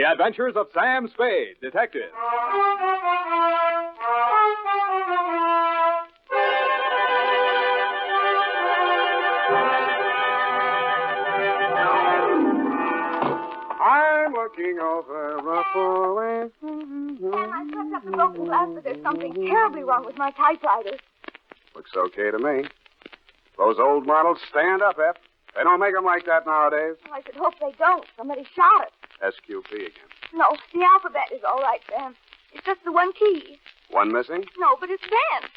Adventures of Sam Spade, Detective. I'm looking over a four-way. Sam, I swept up the broken glass, but there's something terribly wrong with my typewriter. Looks okay to me. Those old models stand up, F. They don't make them like that nowadays. Well, I should hope they don't. Somebody shot it. SQP again. No, the alphabet is all right, Sam. It's just the one key. One missing? No, but it's bent.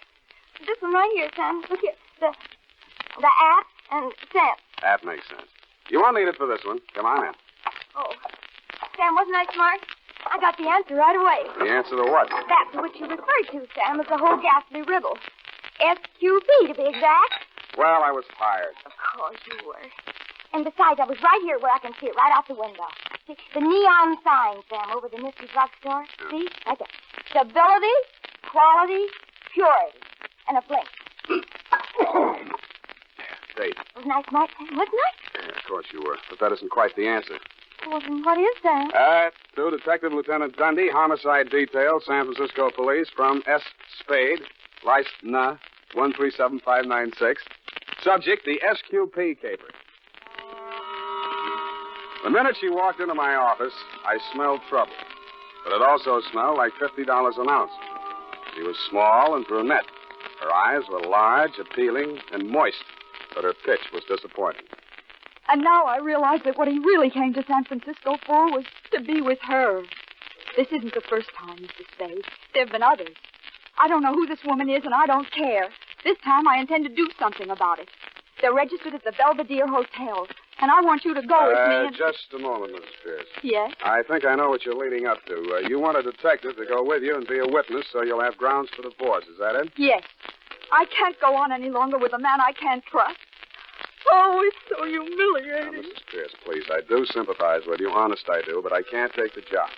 This one right here, Sam. Look here. The at and cent. That makes sense. You won't need it for this one. Come on in. Oh. Sam, wasn't I smart? I got the answer right away. The answer to what? That to which you referred to, Sam, is the whole ghastly riddle. SQP, to be exact. Well, I was tired. Of course you were. And besides, I was right here where I can see it right out the window. See, the neon sign, Sam, over the Mystery Drugstore. Yeah. See? Right there. Stability, quality, purity. And a blink. Date. Wasn't I smart, Sam? Wasn't I? Yeah, of course you were. But that isn't quite the answer. Well, then what is that? To Detective Lieutenant Dunne, Homicide Detail, San Francisco Police, from S. Spade, license 1375596. Subject, the SQP caper. The minute she walked into my office, I smelled trouble. But it also smelled like $50 an ounce. She was small and brunette. Her eyes were large, appealing, and moist. But her pitch was disappointing. And now I realize that what he really came to San Francisco for was to be with her. This isn't the first time, Mr. Spade. There have been others. I don't know who this woman is, and I don't care. This time I intend to do something about it. They're registered at the Belvedere Hotel, and I want you to go with me and... Just a moment, Mrs. Pierce. Yes? I think I know what you're leading up to. You want a detective to go with you and be a witness so you'll have grounds for divorce. Is that it? Yes. I can't go on any longer with a man I can't trust. Oh, it's so humiliating. Now, Mrs. Pierce, please, I do sympathize with you. Honest, I do, but I can't take the job.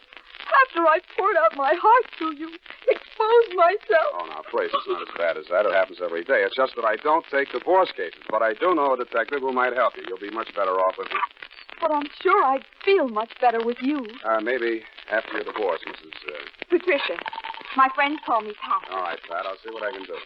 After I poured out my heart to you, exposed myself. Oh, now, please, it's not as bad as that. It happens every day. It's just that I don't take divorce cases. But I do know a detective who might help you. You'll be much better off with him. But I'm sure I'd feel much better with you. Maybe after your divorce, Mrs. Patricia. My friends call me Pat. All right, Pat. I'll see what I can do.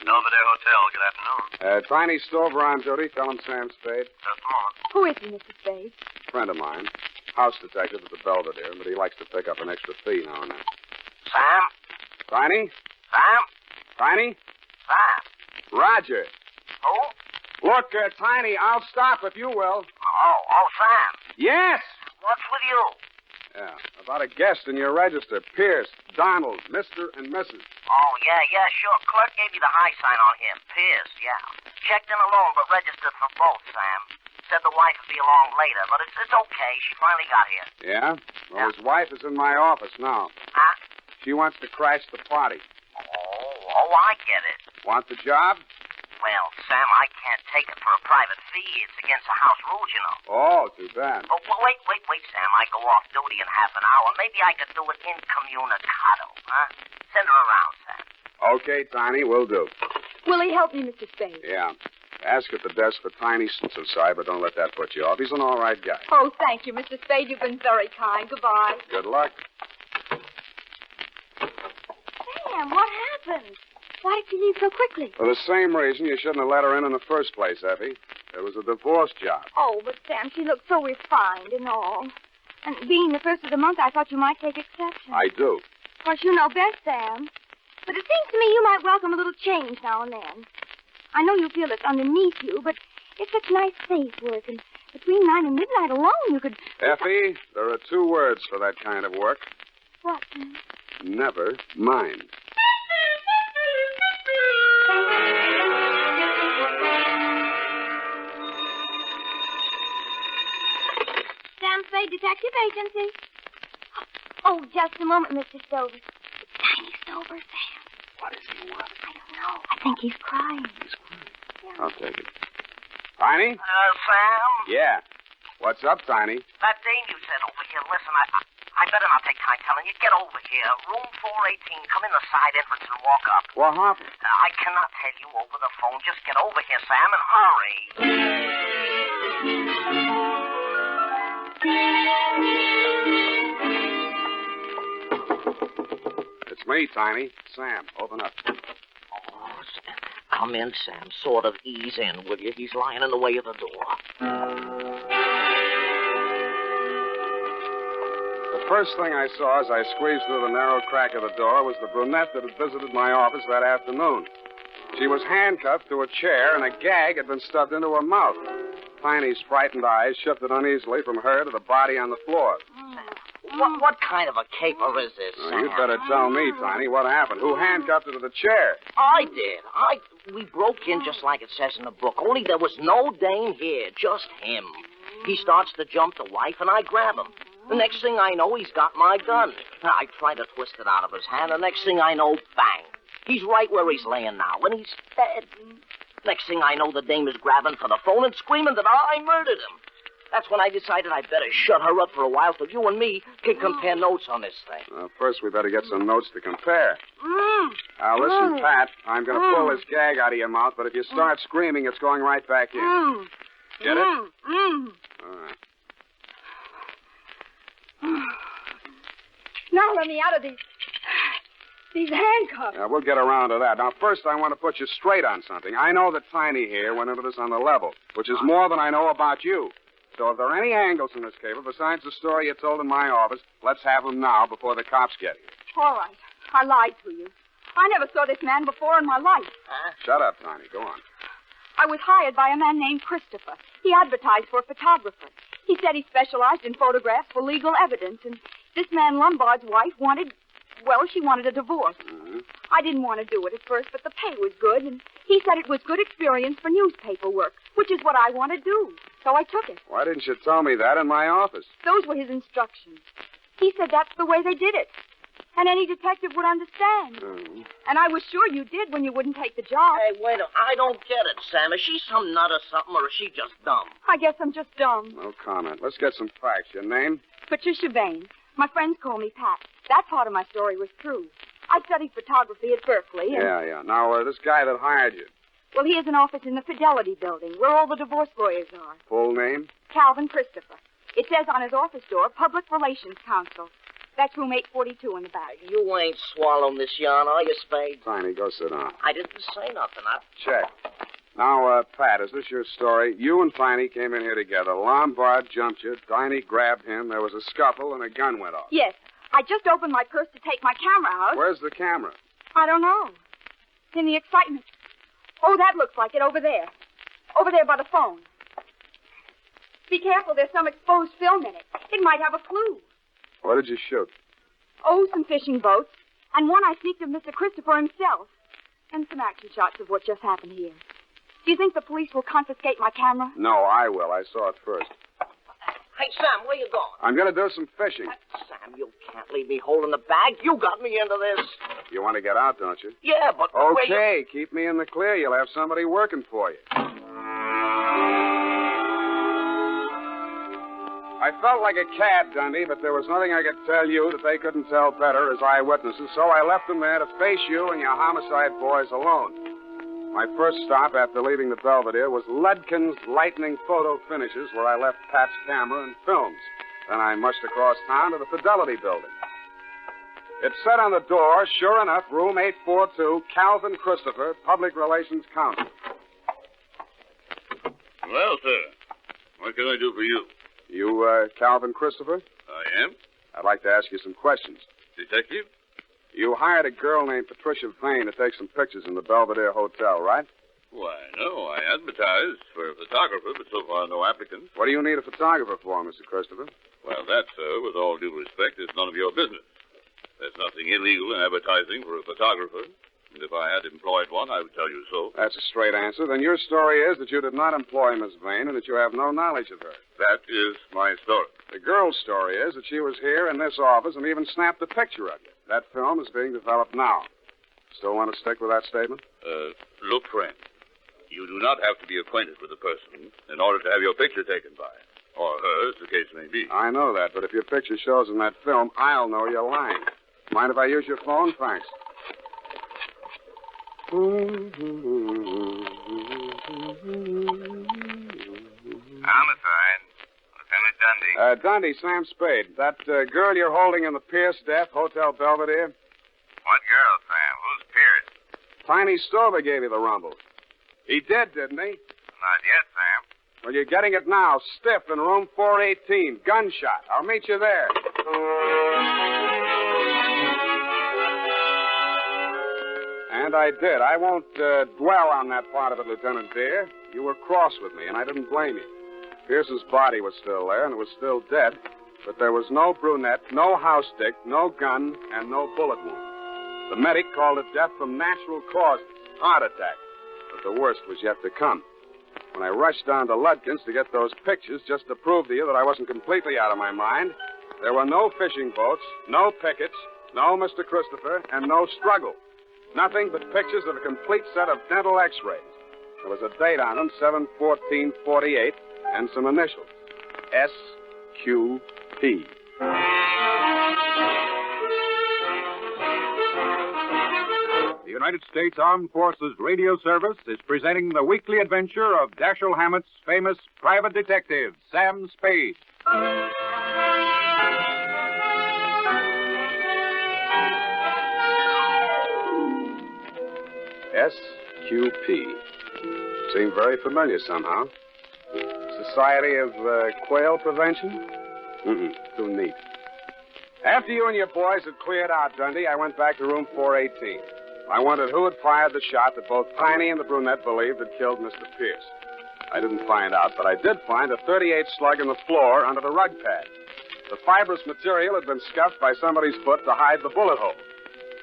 Belvedere Hotel, good afternoon. Tiny Stover on duty. Tell him Sam Spade. Just a moment. Who is he, Mr. Spade? Friend of mine. House detective at the Belvedere, but he likes to pick up an extra fee now and then. Sam? Tiny? Sam? Tiny? Sam? Roger. Who? Look, Tiny, I'll stop if you will. Oh, Sam. Yes! What's with you? Yeah, about a guest in your register. Pierce, Donald, Mr. and Mrs. Oh, yeah, sure. Clerk gave you the high sign on him. Pierce, yeah. Checked in alone, but registered for both, Sam. Said the wife would be along later, but it's okay. She finally got here. Yeah? Well, his wife is in my office now. Huh? She wants to crash the party. Oh, I get it. Want the job? Well, Sam, I can't take it for a private fee. It's against the house rules, you know. Oh, too bad. Oh, wait, Sam. I go off duty in half an hour. Maybe I could do it incommunicado, huh? Send her around, Sam. Okay, Tiny, will do. Will he help me, Mr. Spade? Yeah. Ask at the desk for Tiny. So sorry, but don't let that put you off. He's an all right guy. Oh, thank you, Mr. Spade. You've been very kind. Goodbye. Good luck. Sam, what happened? Why did you leave so quickly? For the same reason you shouldn't have let her in the first place, Effie. It was a divorce job. Oh, but Sam, she looked so refined and all. And being the first of the month, I thought you might take exception. I do. Of course, you know best, Sam. But it seems to me you might welcome a little change now and then. I know you feel it's underneath you, but it's such nice safe work, and between 9 and midnight alone you could... Effie, there are 2 words for that kind of work. What, Sam? Never mind. Sam Spade Detective Agency. Oh, just a moment, Mr. Stover. Tiny Stover, Sam. What does he want? I don't know. I think he's crying. He's crying. Yeah. I'll take it. Tiny? Sam? Yeah. What's up, Tiny? That dame you said over here. Listen, I better not take time telling you. Get over here. Room 418. Come in the side entrance and walk up. What happened? I cannot tell you over the phone. Just get over here, Sam, and hurry. It's me, Tiny. Sam, open up. Oh, come in, Sam. Sort of ease in, will you? He's lying in the way of the door. The first thing I saw as I squeezed through the narrow crack of the door was the brunette that had visited my office that afternoon. She was handcuffed to a chair, and a gag had been stuffed into her mouth. Tiny's frightened eyes shifted uneasily from her to the body on the floor. What kind of a caper is this, Sam? You'd better tell me, Tiny, what happened. Who handcuffed her to the chair? I did. We broke in just like it says in the book, only there was no dame here, just him. He starts to jump the wife, and I grab him. The next thing I know, he's got my gun. I try to twist it out of his hand. The next thing I know, bang. He's right where he's laying now, and he's dead. Next thing I know, the dame is grabbing for the phone and screaming that I murdered him. That's when I decided I'd better shut her up for a while so you and me can compare notes on this thing. First, we better get some notes to compare. Now, listen, Pat, I'm going to pull this gag out of your mouth, but if you start screaming, it's going right back in. Get it? All right. Now let me out of these handcuffs. Yeah, we'll get around to that. Now, first, I want to put you straight on something. I know that Tiny here went into this on the level, which is more than I know about you. So if there are any angles in this caper besides the story you told in my office, let's have them now before the cops get here. All right. I lied to you. I never saw this man before in my life. Shut up, Tiny. Go on. I was hired by a man named Christopher. He advertised for a photographer. He said he specialized in photographs for legal evidence, and this man Lombard's wife she wanted a divorce. Mm-hmm. I didn't want to do it at first, but the pay was good, and he said it was good experience for newspaper work, which is what I want to do. So I took it. Why didn't you tell me that in my office? Those were his instructions. He said that's the way they did it, and any detective would understand. Mm-hmm. And I was sure you did when you wouldn't take the job. Hey, wait a minute. I don't get it, Sam. Is she some nut or something, or is she just dumb? I guess I'm just dumb. No comment. Let's get some facts. Your name? Patricia Vane. My friends call me Pat. That part of my story was true. I studied photography at Berkeley. And... Yeah. Now, this guy that hired you. Well, he has an office in the Fidelity Building, where all the divorce lawyers are. Full name? Calvin Christopher. It says on his office door, Public Relations Counsel. That's room 842 in the back. You ain't swallowing this yarn, are you, Spade? Tiny, go sit down. I didn't say nothing. Check. Now, Pat, is this your story? You and Tiny came in here together. Lombard jumped you. Tiny grabbed him. There was a scuffle, and a gun went off. Yes. I just opened my purse to take my camera out. Where's the camera? I don't know. In the excitement. Oh, that looks like it over there. Over there by the phone. Be careful. There's some exposed film in it. It might have a clue. What did you shoot? Oh, some fishing boats. And one I sneaked of Mr. Christopher himself. And some action shots of what just happened here. Do you think the police will confiscate my camera? No, I will. I saw it first. Hey, Sam, where you going? I'm going to do some fishing. Sam, you can't leave me holding the bag. You got me into this. You want to get out, don't you? Yeah, but... Okay, keep me in the clear. You'll have somebody working for you. I felt like a cad, Dundee, but there was nothing I could tell you that they couldn't tell better as eyewitnesses, so I left them there to face you and your homicide boys alone. My first stop after leaving the Belvedere was Ledkin's Lightning Photo Finishes, where I left Pat's camera and films. Then I mushed across town to the Fidelity Building. It said on the door, sure enough, room 842, Calvin Christopher, Public Relations Counsel. Well, sir, what can I do for you? You, Calvin Christopher? I am. I'd like to ask you some questions. Detective? You hired a girl named Patricia Vane to take some pictures in the Belvedere Hotel, right? Why, no. I advertised for a photographer, but so far no applicants. What do you need a photographer for, Mr. Christopher? Well, that, sir, with all due respect, is none of your business. There's nothing illegal in advertising for a photographer. And if I had employed one, I would tell you so. That's a straight answer. Then your story is that you did not employ Miss Vane and that you have no knowledge of her. That is my story. The girl's story is that she was here in this office and even snapped a picture of you. That film is being developed now. Still want to stick with that statement? Look, friend, you do not have to be acquainted with the person in order to have your picture taken by him. Or her, as the case may be. I know that, but if your picture shows in that film, I'll know you're lying. Mind if I use your phone? Thanks. Homicide. Lieutenant Dundee. Dundee, Sam Spade. That girl you're holding in the Pierce death, Hotel Belvedere? What girl, Sam? Who's Pierce? Tiny Stover gave you the rumble. He did, didn't he? Not yet, Sam. Well, you're getting it now, stiff in room 418. Gunshot. I'll meet you there. And I did. I won't dwell on that part of it, Lieutenant dear. You were cross with me, and I didn't blame you. Pierce's body was still there, and it was still dead. But there was no brunette, no house stick, no gun, and no bullet wound. The medic called it death from natural causes, heart attack. But the worst was yet to come. When I rushed down to Ludkin's to get those pictures just to prove to you that I wasn't completely out of my mind, there were no fishing boats, no pickets, no Mr. Christopher, and no struggle. Nothing but pictures of a complete set of dental x-rays. There was a date on them, 7/14/48, and some initials. S.Q.P. The United States Armed Forces Radio Service is presenting the weekly adventure of Dashiell Hammett's famous private detective, Sam Spade. S.Q.P. Seemed very familiar somehow. Society of Quail Prevention? Too neat. After you and your boys had cleared out, Dundee, I went back to room 418. I wondered who had fired the shot that both Tiny and the brunette believed had killed Mr. Pierce. I didn't find out, but I did find a .38 slug in the floor under the rug pad. The fibrous material had been scuffed by somebody's foot to hide the bullet hole.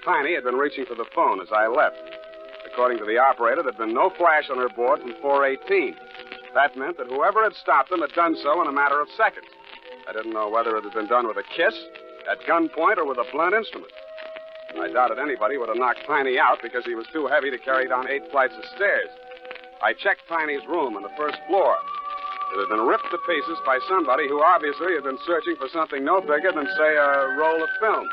Tiny had been reaching for the phone as I left. According to the operator, there'd been no flash on her board from 418. That meant that whoever had stopped them had done so in a matter of seconds. I didn't know whether it had been done with a kiss, at gunpoint, or with a blunt instrument. I doubted anybody would have knocked Tiny out because he was too heavy to carry down 8 flights of stairs. I checked Tiny's room on the first floor. It had been ripped to pieces by somebody who obviously had been searching for something no bigger than, say, a roll of film.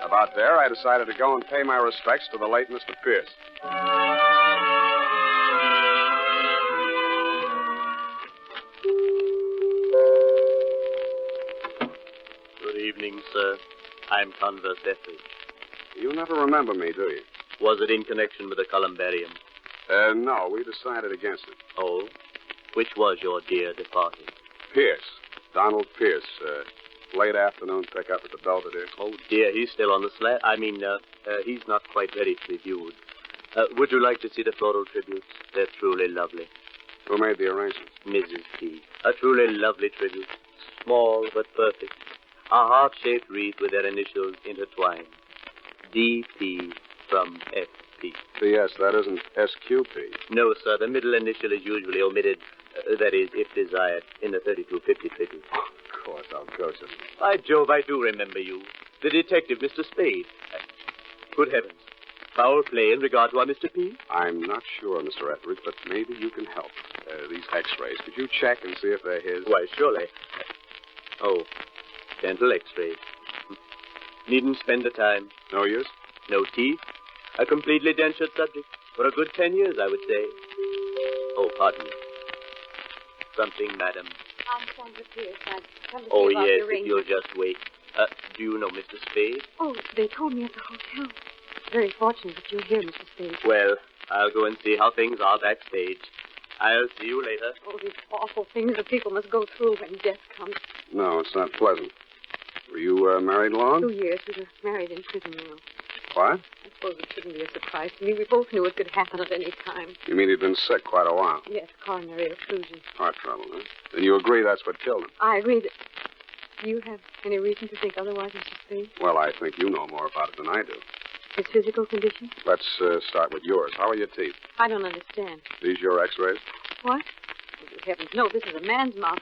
About there, I decided to go and pay my respects to the late Mr. Pierce. Good evening, sir. I'm Converse Effie. You never remember me, do you? Was it in connection with the columbarium? No, we decided against it. Oh? Which was your dear departed? Pierce. Donald Pierce. Late afternoon pickup at the Belvedere. Oh, dear, he's still on the slab. He's not quite ready to be viewed. Would you like to see the floral tributes? They're truly lovely. Who made the arrangements? Mrs. P. A truly lovely tribute. Small but perfect. A heart-shaped wreath with their initials intertwined. D.P. from F.P. P.S., that isn't S.Q.P. No, sir. The middle initial is usually omitted. That is, if desired, in the 3250 tribute. Of course, I'll go to. By Jove, I do remember you. The detective, Mr. Spade. Good heavens. Foul play in regard to our Mr. P? I'm not sure, Mr. Etheridge, but maybe you can help. These x-rays. Could you check and see if they're his? Why, surely. Oh, dental x-rays. Needn't spend the time. No use? No teeth. A completely dentured subject. For a good 10 years, I would say. Oh, pardon me. Something, madam. I'm Sandra Pierce. I've come to see Oh, about yes, the if arrangement. you'll just wait. Do you know Mr. Spade? Oh, they told me at the hotel. Very fortunate that you're here, Mr. Spade. Well, I'll go and see how things are backstage. I'll see you later. Oh, these awful things that people must go through when death comes. No, it's not pleasant. Were you married long? 2 years. We were married in prison now. What? I suppose it shouldn't be a surprise to me. We both knew it could happen at any time. You mean he'd been sick quite a while? Yes, coronary occlusion. Heart trouble, huh? Then you agree that's what killed him? I agree that... Do you have any reason to think otherwise, Mr. Spade? Well, I think you know more about it than I do. His physical condition? Let's start with yours. How are your teeth? I don't understand. These your x-rays? What? Oh, good heavens, no, this is a man's mouth.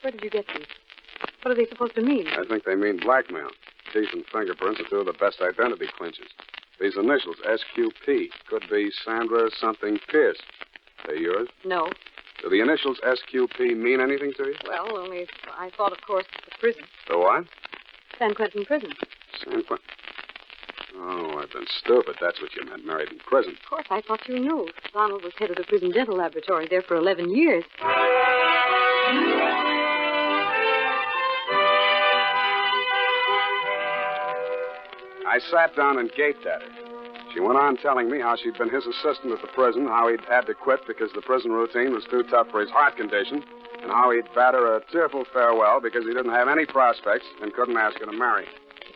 Where did you get these? What are they supposed to mean? I think they mean blackmail. Teeth and fingerprints are two of the best identity clinches. These initials, S.Q.P., could be Sandra something Pierce. They're yours? No. Do the initials S.Q.P. mean anything to you? Well, only I thought, of course, the prison. The what? San Quentin prison. San Quentin. Oh, I've been stupid. That's what you meant, married in prison. Of course, I thought you knew. Donald was head of the prison dental laboratory there for 11 years. I sat down and gaped at her. She went on telling me how she'd been his assistant at the prison, how he'd had to quit because the prison routine was too tough for his heart condition, and how he'd bade her a tearful farewell because he didn't have any prospects and couldn't ask her to marry.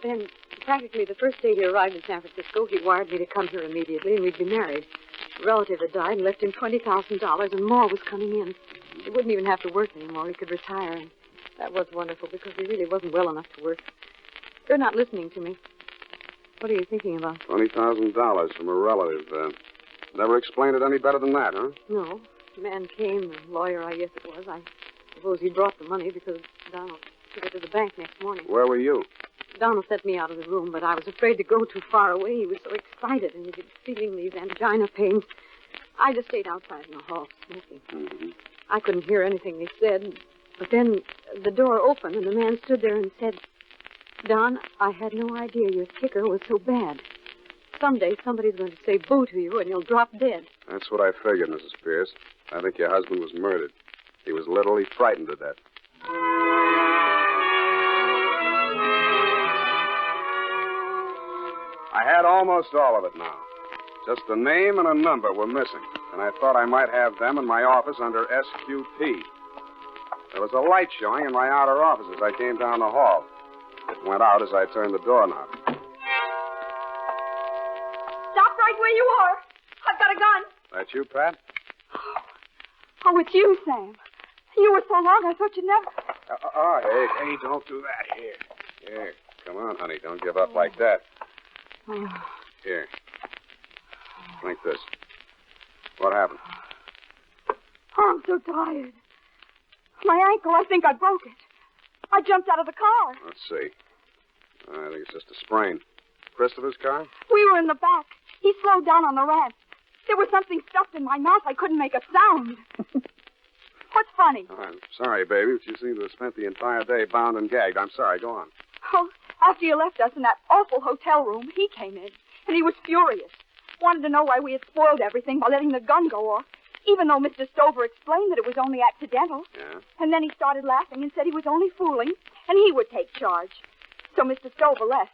Then, practically the first day he arrived in San Francisco, he wired me to come here immediately, and we'd be married. A relative had died and left him $20,000, and more was coming in. He wouldn't even have to work anymore. He could retire, and that was wonderful because he really wasn't well enough to work. You're not listening to me. What are you thinking about? $20,000 from a relative. Never explained it any better than that, huh? No. The man came, a lawyer, I guess it was. I suppose he brought the money because Donald took it to the bank next morning. Where were you? Donald sent me out of the room, but I was afraid to go too far away. He was so excited, and he was feeling these angina pains. I just stayed outside in the hall, smoking. Mm-hmm. I couldn't hear anything they said, but then the door opened, and the man stood there and said, Don, I had no idea your ticker was so bad. Someday somebody's going to say boo to you, and you'll drop dead. That's what I figured, Mrs. Pierce. I think your husband was murdered. He was literally frightened to death. I had almost all of it now. Just a name and a number were missing, and I thought I might have them in my office under SQP. There was a light showing in my outer office as I came down the hall. It went out as I turned the doorknob. Stop right where you are. I've got a gun. That you, Pat? Oh, it's you, Sam. You were so long, I thought you'd never... Hey, don't do that. Here. Come on, honey. Don't give up like that. Oh. Here. Drink this. What happened? Oh, I'm so tired. My ankle, I think I broke it. I jumped out of the car. Let's see. I think it's just a sprain. Christopher's car? We were in the back. He slowed down on the ramp. There was something stuffed in my mouth. I couldn't make a sound. What's funny? Oh, I'm sorry, baby, but you seem to have spent the entire day bound and gagged. I'm sorry. Go on. Oh, after you left us in that awful hotel room, he came in, and he was furious. Wanted to know why we had spoiled everything by letting the gun go off, even though Mr. Stover explained that it was only accidental. Yeah? And then he started laughing and said he was only fooling, and he would take charge. So Mr. Stover left.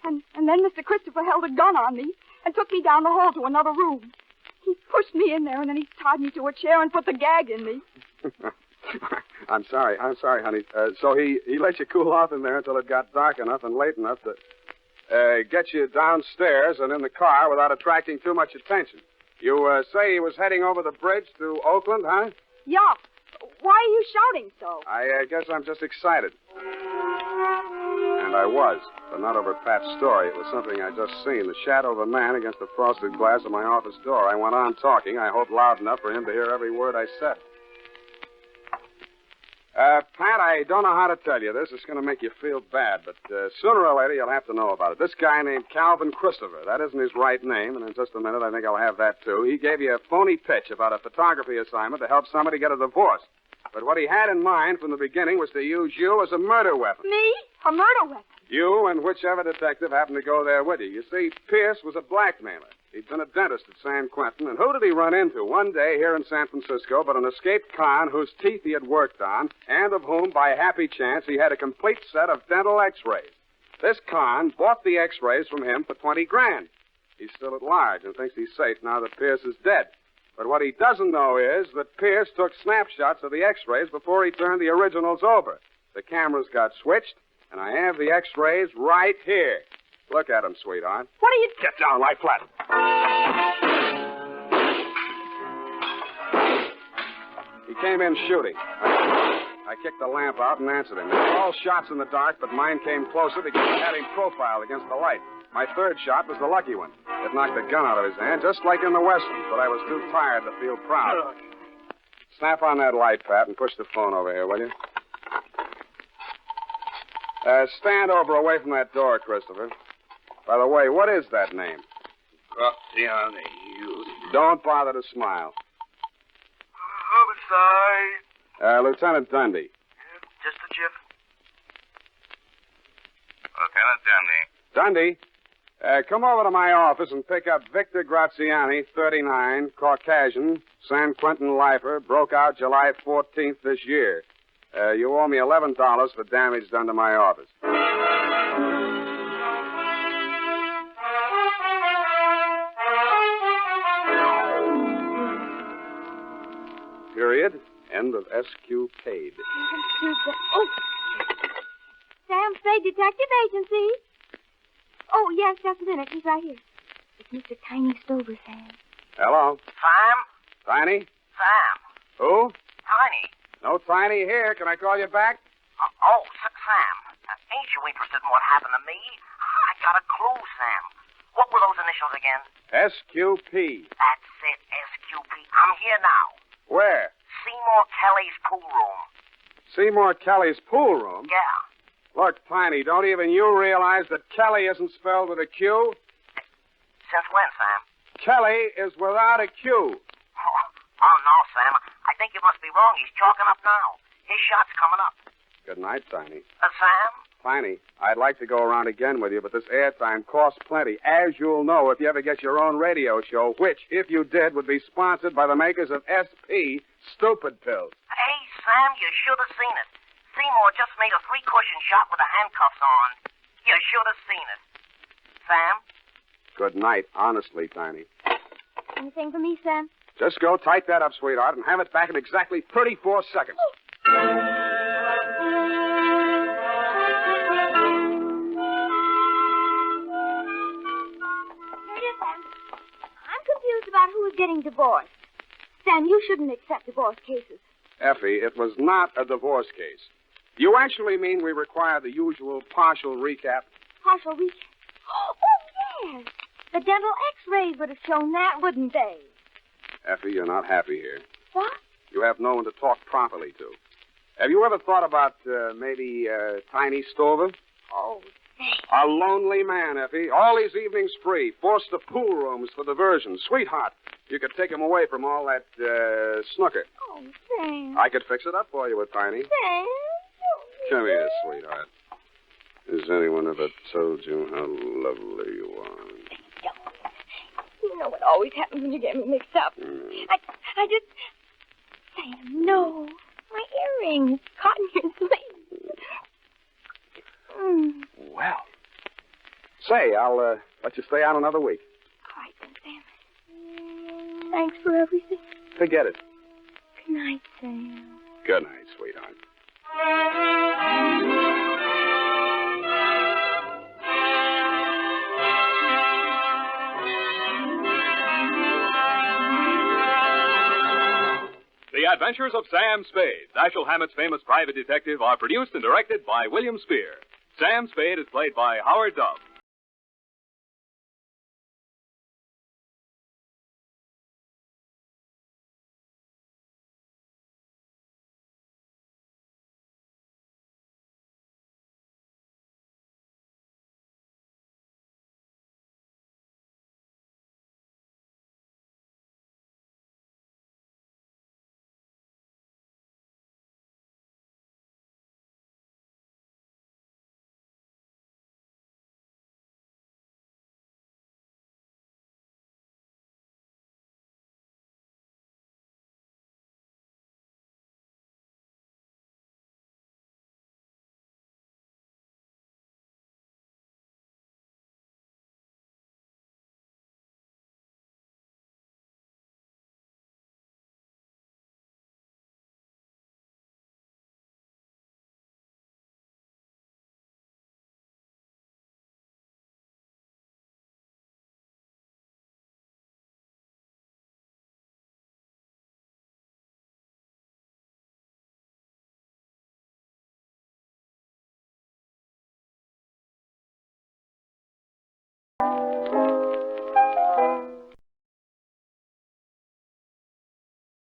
And then Mr. Christopher held a gun on me and took me down the hall to another room. He pushed me in there, and then he tied me to a chair and put the gag in me. I'm sorry, honey. So he let you cool off in there until it got dark enough and late enough to get you downstairs and in the car without attracting too much attention. You say he was heading over the bridge to Oakland, huh? Yeah. Why are you shouting so? I guess I'm just excited. And I was, but not over Pat's story. It was something I just seen. The shadow of a man against the frosted glass of my office door. I went on talking, I hope loud enough for him to hear every word I said. Pat, I don't know how to tell you this. It's going to make you feel bad, but sooner or later you'll have to know about it. This guy named Calvin Christopher, that isn't his right name, and in just a minute I think I'll have that too. He gave you a phony pitch about a photography assignment to help somebody get a divorce. But what he had in mind from the beginning was to use you as a murder weapon. Me? A murder weapon? You and whichever detective happened to go there with you. You see, Pierce was a blackmailer. He'd been a dentist at San Quentin, and who did he run into one day here in San Francisco but an escaped con whose teeth he had worked on, and of whom, by happy chance, he had a complete set of dental x-rays. This con bought the x-rays from him for $20,000. He's still at large and thinks he's safe now that Pierce is dead. But what he doesn't know is that Pierce took snapshots of the x-rays before he turned the originals over. The cameras got switched, and I have the x-rays right here. Look at him, sweetheart. What are you... Get down, lie flat. He came in shooting. I kicked the lamp out and answered him. They were all shots in the dark, but mine came closer because I had him profiled against the light. My third shot was the lucky one. It knocked the gun out of his hand, just like in the Westerns, but I was too tired to feel proud. Snap on that light, Pat, and push the phone over here, will you? Stand over away from that door, Christopher. By the way, what is that name? Graziani, you. Don't bother to smile. Homicide. Lieutenant Dundee. Just a chip. Lieutenant Dunne. Dundee, Come over to my office and pick up Victor Graziani, 39, Caucasian, San Quentin lifer, broke out July 14th this year. You owe me $11 for damage done to my office. Period. End of SQ paid. Oh, Sam Spade Detective Agency. Oh, yes, just a minute. He's right here. It's Mr. Tiny Stover, Sam. Hello. Sam? Tiny? Sam. Who? Tiny. No Tiny here. Can I call you back? Sam. Ain't you interested in what happened to me? I got a clue, Sam. What were those initials again? SQP. That's it, SQP. I'm here now. Where? Seymour Kelly's pool room. Seymour Kelly's pool room? Yeah. Look, Tiny, don't even you realize that Kelly isn't spelled with a Q? Since when, Sam? Kelly is without a Q. Oh, no, Sam. I think you must be wrong. He's chalking up now. His shot's coming up. Good night, Tiny. Sam? Tiny, I'd like to go around again with you, but this airtime costs plenty, as you'll know if you ever get your own radio show, which, if you did, would be sponsored by the makers of SP Stupid Pills. Hey, Sam, you should have seen it. Seymour just made a 3-cushion shot with the handcuffs on. You should have seen it. Sam? Good night, honestly, Tiny. Anything for me, Sam? Just go tight that up, sweetheart, and have it back in exactly 34 seconds. About who is getting divorced. Sam, you shouldn't accept divorce cases. Effie, it was not a divorce case. You actually mean we require the usual partial recap? Partial recap? Oh, yes. The dental x-rays would have shown that, wouldn't they? Effie, you're not happy here. What? You have no one to talk properly to. Have you ever thought about maybe Tiny Stover? Oh, a lonely man, Effie. All his evenings free. Forced to pool rooms for diversion. Sweetheart, you could take him away from all that snooker. Oh, Sam. I could fix it up for you with Tiny. Sam. Come here, sweetheart. Has anyone ever told you how lovely you are? You know what always happens when you get me mixed up. I just... Sam, no. My earring is caught in your sleeve. Well. Say, I'll let you stay out another week. All right, then, Sam. Thanks for everything. Forget it. Good night, Sam. Good night, sweetheart. The Adventures of Sam Spade, Dashiell Hammett's famous private detective, are produced and directed by William Spier. Sam Spade is played by Howard Duff.